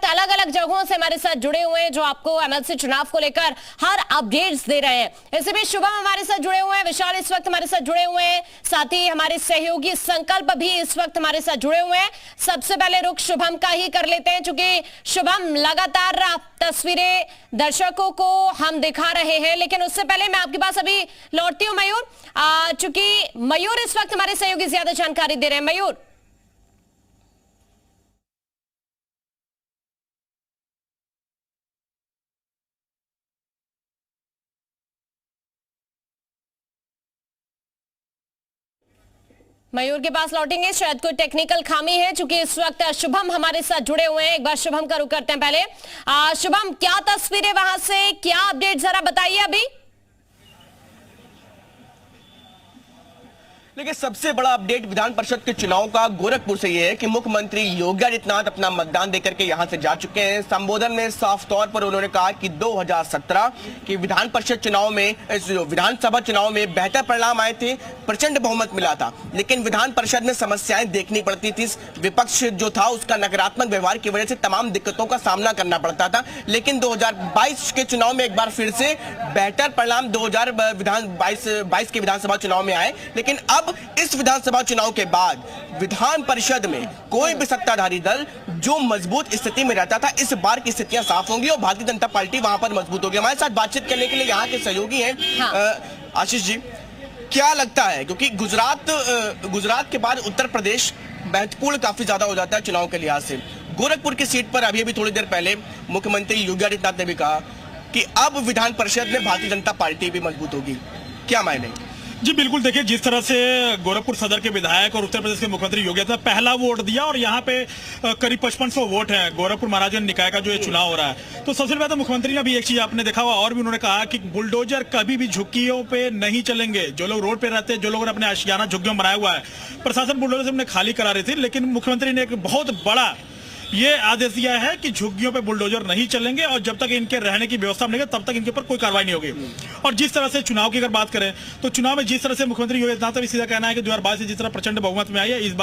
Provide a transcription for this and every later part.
अलग अलग जगहों से हमारे साथ जुड़े हुए हैं जो आपको एमएलसी चुनाव को लेकर हर अपडेट्स दे रहे हैं। इसी बीच शुभम हमारे साथ जुड़े हुए हैं, विशाल इस वक्त हमारे साथ जुड़े हुए हैं, साथ ही हमारे सहयोगी संकल्प भी इस वक्त हमारे साथ जुड़े हुए हैं। सबसे पहले रुख शुभम का ही कर लेते हैं, क्योंकि शुभम लगातार तस्वीरें दर्शकों को हम दिखा रहे हैं, लेकिन उससे पहले मैं आपके पास अभी लौटती हूँ मयूर, चूंकि मयूर इस वक्त हमारे सहयोगी ज्यादा जानकारी दे रहे हैं। मयूर, मयूर के पास लौटेंगे, शायद कोई टेक्निकल खामी है, क्योंकि इस वक्त शुभम हमारे साथ जुड़े हुए हैं। एक बार शुभम का रुख करते हैं। पहले शुभम, क्या तस्वीरें वहां से, क्या अपडेट जरा बताइए अभी। लेकिन सबसे बड़ा अपडेट विधान परिषद के चुनाव का गोरखपुर से ये है कि मुख्यमंत्री योगी आदित्यनाथ अपना मतदान देकर के यहां से जा चुके हैं। संबोधन में साफ तौर पर उन्होंने कहा कि 2017 के विधान परिषद चुनाव में, विधानसभा चुनाव में बेहतर परिणाम आए थे, प्रचंड बहुमत मिला था, लेकिन विधान परिषद में समस्याएं देखनी पड़ती थी। विपक्ष जो था उसका नकारात्मक व्यवहार की वजह से तमाम दिक्कतों का सामना करना पड़ता था। लेकिन 2022 के चुनाव में एक बार फिर से बेहतर परिणाम 2022 के विधानसभा चुनाव में आए। लेकिन अब इस विधानसभा चुनाव के बाद विधान परिषद में कोई भी सत्ताधारी दल जो मजबूत स्थिति में रहता था, इस बार की स्थितियां साफ होंगी और भारतीय जनता पार्टी वहां पर मजबूत होगी। हमारे साथ बातचीत करने के लिए यहाँ के सहयोगी हैं आशीष जी, क्या लगता है, क्योंकि गुजरात के बाद उत्तर प्रदेश महत्वपूर्ण काफी ज्यादा हो जाता है चुनाव के लिहाज से। गोरखपुर की सीट पर अभी थोड़ी देर पहले मुख्यमंत्री योगी आदित्यनाथ ने भी कहा कि अब विधान परिषद में भारतीय जनता पार्टी भी मजबूत होगी, क्या मायने? जी बिल्कुल, देखिए जिस तरह से गोरखपुर सदर के विधायक और उत्तर प्रदेश के मुख्यमंत्री योगी आदित्यनाथ पहला वोट दिया और यहाँ पे करीब 5500 वोट है गोरखपुर महाराजगंज निकाय का जो ये चुनाव हो रहा है। तो सबसे पहले तो मुख्यमंत्री ने भी एक चीज आपने देखा हुआ और भी उन्होंने कहा कि बुलडोजर कभी भी झुग्गियों पे नहीं चलेंगे। जो लोग रोड पे रहते हैं, जो लोगों ने अपने आशियाना झुग्गियों में बनाया हुआ है, प्रशासन बुलडोजर से उन्हें खाली करा रही थी, लेकिन मुख्यमंत्री ने एक बहुत बड़ा ये आदेश दिया है कि झुग्गियों पे बुलडोजर नहीं चलेंगे और जब तक इनके रहने की व्यवस्था नहीं तब तक इनके ऊपर कोई कार्रवाई नहीं होगी। और जिस तरह से चुनाव की अगर बात करें तो चुनाव में जिस तरह से मुख्यमंत्री योगी आदित्यनाथ का भी सीधा कहना है कि 2022 से जिस तरह प्रचंड बहुमत में आई है, इस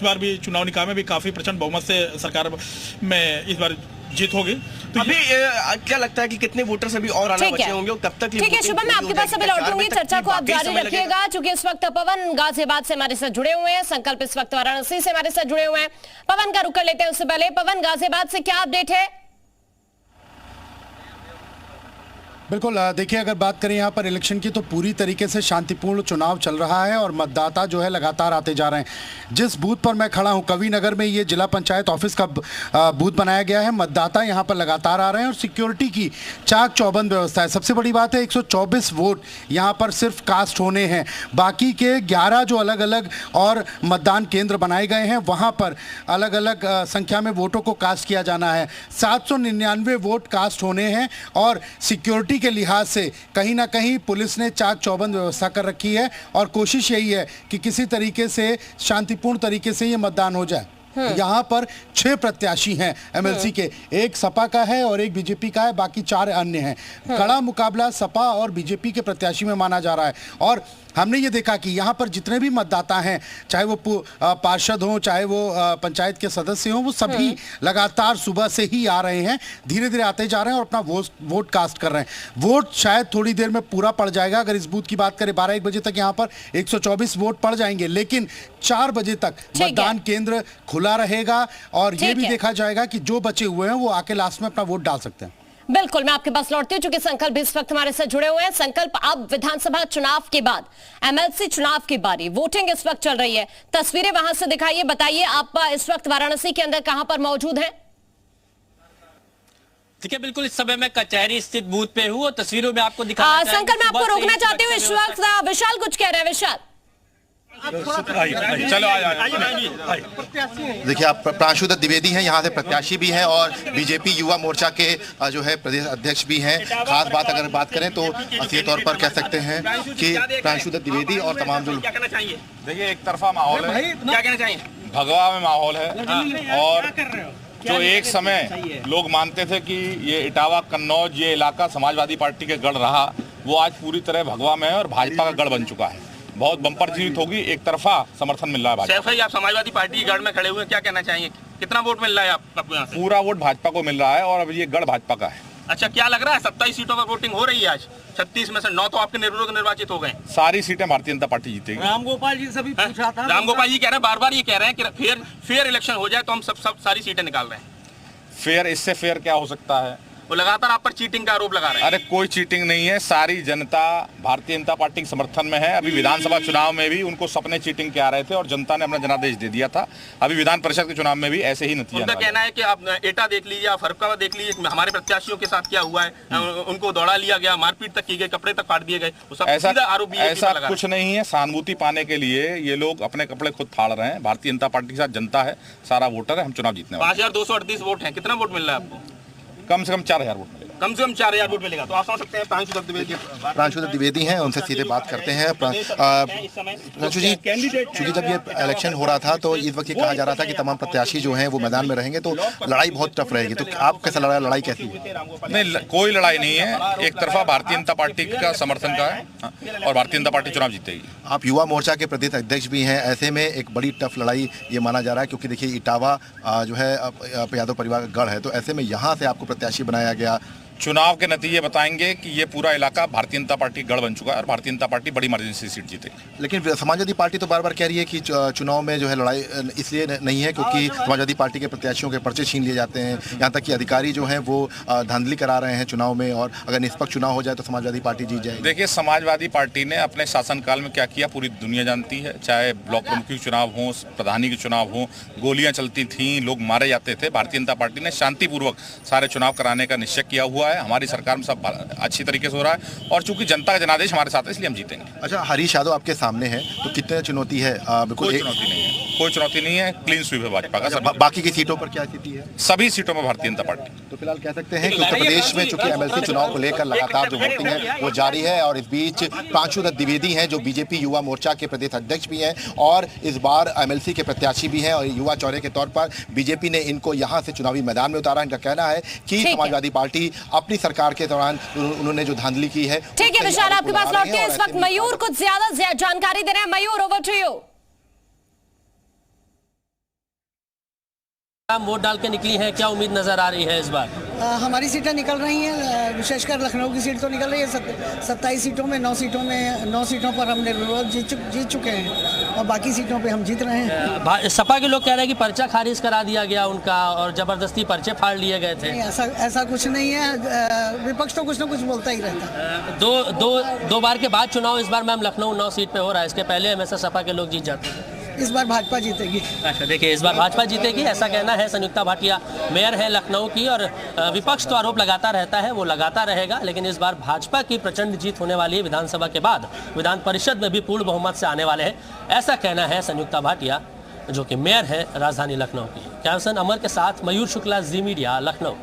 बार भी चुनाव निकाय में भी काफी प्रचंड बहुमत से सरकार में इस बार जीत होगी। तो अभी क्या लगता है कि कितने वोटर्स अभी और आना बचे होंगे और कब तक? ठीक है शुभम, मैं आपके पास अभी लौटूंगी, चर्चा को आप जारी रखिएगा, क्योंकि इस वक्त पवन गाजियाबाद से हमारे साथ जुड़े हुए हैं, संकल्प इस वक्त वाराणसी से हमारे साथ जुड़े हुए हैं। पवन का रुख कर लेते हैं। उससे पहले पवन, गाजियाबाद से क्या अपडेट है? बिल्कुल, देखिए अगर बात करें यहाँ पर इलेक्शन की तो पूरी तरीके से शांतिपूर्ण चुनाव चल रहा है और मतदाता जो है लगातार आते जा रहे हैं। जिस बूथ पर मैं खड़ा हूँ, कवि नगर में ये जिला पंचायत ऑफिस का बूथ बनाया गया है। मतदाता यहाँ पर लगातार आ रहे हैं और सिक्योरिटी की चाक चौबंद व्यवस्था है। सबसे बड़ी बात है 124 वोट यहाँ पर सिर्फ कास्ट होने हैं, बाकी के 11 जो अलग अलग और मतदान केंद्र बनाए गए हैं वहाँ पर अलग अलग संख्या में वोटों को कास्ट किया जाना है। 799 वोट कास्ट होने हैं और सिक्योरिटी के लिहाज से कहीं ना कहीं पुलिस ने चाक चौबंद व्यवस्था कर रखी है और कोशिश यही है कि किसी तरीके से शांतिपूर्ण तरीके से ये मतदान हो जाए। यहाँ पर 6 प्रत्याशी हैं एमएलसी के, एक सपा का है और एक बीजेपी का है, बाकी 4 अन्य हैं। कड़ा मुकाबला सपा और बीजेपी के प्रत्याशी में माना जा रहा है और हमने ये देखा कि यहाँ पर जितने भी मतदाता हैं, चाहे वो पार्षद हों, चाहे वो पंचायत के सदस्य हों, वो सभी लगातार सुबह से ही आ रहे हैं, धीरे धीरे आते जा रहे हैं और अपना वोट कास्ट कर रहे हैं। वोट शायद थोड़ी देर में पूरा पड़ जाएगा। अगर इस बूथ की बात करें 12-1 बजे तक यहाँ पर 124 वोट पड़ जाएंगे, लेकिन 4 बजे तक मतदान केंद्र खुला रहेगा और ये भी देखा जाएगा कि जो बचे हुए हैं वो आके लास्ट में अपना वोट डाल सकते हैं। बिल्कुल, मैं आपके पास लौटती हूं, चूंकि संकल्प इस वक्त हमारे साथ जुड़े हुए हैं। संकल्प, अब विधानसभा चुनाव के बाद एमएलसी चुनाव की बारी, वोटिंग इस वक्त चल रही है, तस्वीरें वहां से दिखाइए, बताइए आप इस वक्त वाराणसी के अंदर कहां पर मौजूद हैं? देखिए बिल्कुल इस समय मैं कचहरी स्थित बूथ पे हूँ और तस्वीरों में आपको दिखा संकल्प, मैं आपको रोकना चाहती हूँ इस वक्त। विशाल कुछ कह रहे हैं। विशाल, चलो देखिए, आप प्रांशु दत्त द्विवेदी हैं, यहाँ से प्रत्याशी भी हैं और बीजेपी युवा मोर्चा के जो है प्रदेश अध्यक्ष भी हैं। खास बात अगर बात करें तो सीधे तौर पर कह सकते हैं कि प्रांशु दत्त द्विवेदी और तमाम जो देखिए एक तरफा माहौल है, क्या कहना चाहिए? भगवा में माहौल है और जो एक समय लोग मानते थे कि ये इटावा कन्नौज ये इलाका समाजवादी पार्टी के गढ़ रहा, वो आज पूरी तरह भगवा में है और भाजपा का गढ़ बन चुका है। बहुत बम्पर जीत होगी, एक तरफा समर्थन मिल रहा है। सैफ भाई, आप समाजवादी पार्टी के गढ़ में खड़े हुए, क्या कहना चाहिए? कितना वोट मिल रहा है आपको यहाँ से? पूरा वोट भाजपा को मिल रहा है और अब ये गढ़ भाजपा का है। अच्छा, क्या लग रहा है 27 सीटों पर वोटिंग हो रही है आज? 36 में से 9 तो आपके निर्विरोध निर्वाचित हो गए। सारी सीटें भारतीय जनता पार्टी जीतेगी। रामगोपाल जी से भी पूछा था। रामगोपाल जी कह रहे हैं, बार बार ये कह रहे हैं कि फेयर इलेक्शन हो जाए तो हम सब सारी सीटें निकाल रहे हैं। फेयर, इससे फेयर क्या हो सकता है? वो लगातार आप पर चीटिंग का आरोप लगा रहे हैं। अरे कोई चीटिंग नहीं है, सारी जनता भारतीय जनता पार्टी के समर्थन में है। अभी विधानसभा चुनाव में भी उनको सपने चीटिंग के आ रहे थे और जनता ने अपना जनादेश दे दिया था। अभी विधान परिषद के चुनाव में भी ऐसे ही नतीजा। उनका कहना है कि आप एटा देख लीजिए, आप फरुखाबाद देख लीजिए, हमारे प्रत्याशियों के साथ क्या हुआ है, उनको दौड़ा लिया गया, मारपीट तक की गई, कपड़े तक फाड़ दिए गए। ऐसा कुछ नहीं है। सहानुभूति पाने के लिए ये लोग अपने कपड़े खुद फाड़ रहे हैं। भारतीय जनता पार्टी के साथ जनता है, सारा वोटर है, हम चुनाव जीतने वाले। 5238 वोट है, कितना वोट मिल रहा है आपको? कम से कम 4000 वोट मिलेगा। कम से कम 4000 वोट मिलेगा। तो आप समझ सकते हैं प्रांशु दत्त द्विवेदी हैं, उनसे सीधे बात करते हैं। प्रांशु जी, चूंकि जब ये इलेक्शन हो रहा था तो इस वक्त ये कहा जा रहा था कि तमाम प्रत्याशी जो हैं वो मैदान में रहेंगे तो लड़ाई बहुत टफ रहेगी, तो आप कैसा लड़ाई कैसी है? नहीं, कोई लड़ाई नहीं है। एक तरफा भारतीय जनता पार्टी का समर्थन का है और भारतीय जनता पार्टी चुनाव जीतेगी। आप युवा मोर्चा के प्रदेश अध्यक्ष भी हैं, ऐसे में एक बड़ी टफ लड़ाई ये माना जा रहा है, क्योंकि देखिए इटावा जो है यादव परिवार का गढ़ है, तो ऐसे में यहाँ से आपको प्रत्याशी बनाया गया। चुनाव के नतीजे बताएंगे कि ये पूरा इलाका भारतीय जनता पार्टी गढ़ बन चुका है और भारतीय जनता पार्टी बड़ी मार्जिन से सीट जीतेगी। लेकिन समाजवादी पार्टी तो बार बार कह रही है कि चुनाव में जो है लड़ाई इसलिए नहीं है क्योंकि समाजवादी पार्टी के प्रत्याशियों के पर्चे छीन लिए जाते हैं, यहाँ तक कि अधिकारी जो हैं वो धांधली करा रहे हैं चुनाव में, और अगर निष्पक्ष चुनाव हो जाए तो समाजवादी पार्टी जीत जाएगी। देखिए, समाजवादी पार्टी ने अपने शासनकाल में क्या किया पूरी दुनिया जानती है। चाहे ब्लॉक प्रमुख के चुनाव हो, प्रधानी के चुनाव हो, गोलियां चलती थीं, लोग मारे जाते थे। भारतीय जनता पार्टी ने शांतिपूर्वक सारे चुनाव कराने का निश्चय किया हुआ है। हमारी सरकार सब अच्छी तरीके से हो रहा है और चूंकि जनता का जनादेश हमारे साथ है इसलिए हम जीतेंगे। अच्छा, हरीश यादव आपके सामने है, तो कितने चुनौती है? कोई चुनौती नहीं है, कोई चुनौती नहीं है। क्लीन स्वीप है भाजपा का। बाकी की सीटों पर क्या स्थिति है? सभी सीटों में भारतीय जनता पार्टी। तो फिलहाल कह सकते हैं कि उत्तर प्रदेश में चूंकि एमएलसी चुनाव को लेकर लगातार जो वोटिंग है वो जारी है, और इस बीच प्रांशु दत्त द्विवेदी हैं जो बीजेपी युवा मोर्चा के प्रदेश अध्यक्ष भी हैं और इस बार एमएलसी के प्रत्याशी भी हैं, और युवा चौरे के तौर पर बीजेपी ने इनको यहाँ से चुनावी मैदान में उतारा। इनका कहना है कि समाजवादी पार्टी अपनी सरकार के दौरान उन्होंने जो धांधली की है। ठीक है विशाल, आपके पास लौटते हैं। इस वक्त मयूर कुछ ज्यादा जानकारी दे रहे हैं। मयूर, ओवर टू यू। वोट डाल के निकली हैं, क्या उम्मीद नजर आ रही है इस बार? हमारी सीटें निकल रही हैं, विशेषकर लखनऊ की सीट तो निकल रही है। 27 सीटों में 9 सीटों पर हम निर्विरोध जीत चुके हैं और बाकी सीटों पे हम जीत रहे हैं। सपा के लोग कह रहे हैं कि पर्चा खारिज करा दिया गया उनका और जबरदस्ती पर्चे फाड़ लिए गए थे। ऐसा कुछ नहीं है, विपक्ष तो कुछ ना कुछ बोलता ही रहता है। दो बार के बाद चुनाव इस बार मैम लखनऊ 9 सीट पे हो रहा है, इसके पहले हमेशा सपा के लोग जीत जाते हैं। इस बार भाजपा जीतेगी। अच्छा, देखिए इस बार भाजपा जीतेगी ऐसा कहना है संयुक्ता भाटिया, मेयर है लखनऊ की, और विपक्ष तो आरोप लगाता रहता है, वो लगाता रहेगा, लेकिन इस बार भाजपा की प्रचंड जीत होने वाली है। विधानसभा के बाद विधान परिषद में भी पूर्ण बहुमत से आने वाले हैं, ऐसा कहना है संयुक्ता भाटिया जो कि मेयर है राजधानी लखनऊ की। कैमसन अमर के साथ मयूर शुक्ला, जी मीडिया, लखनऊ।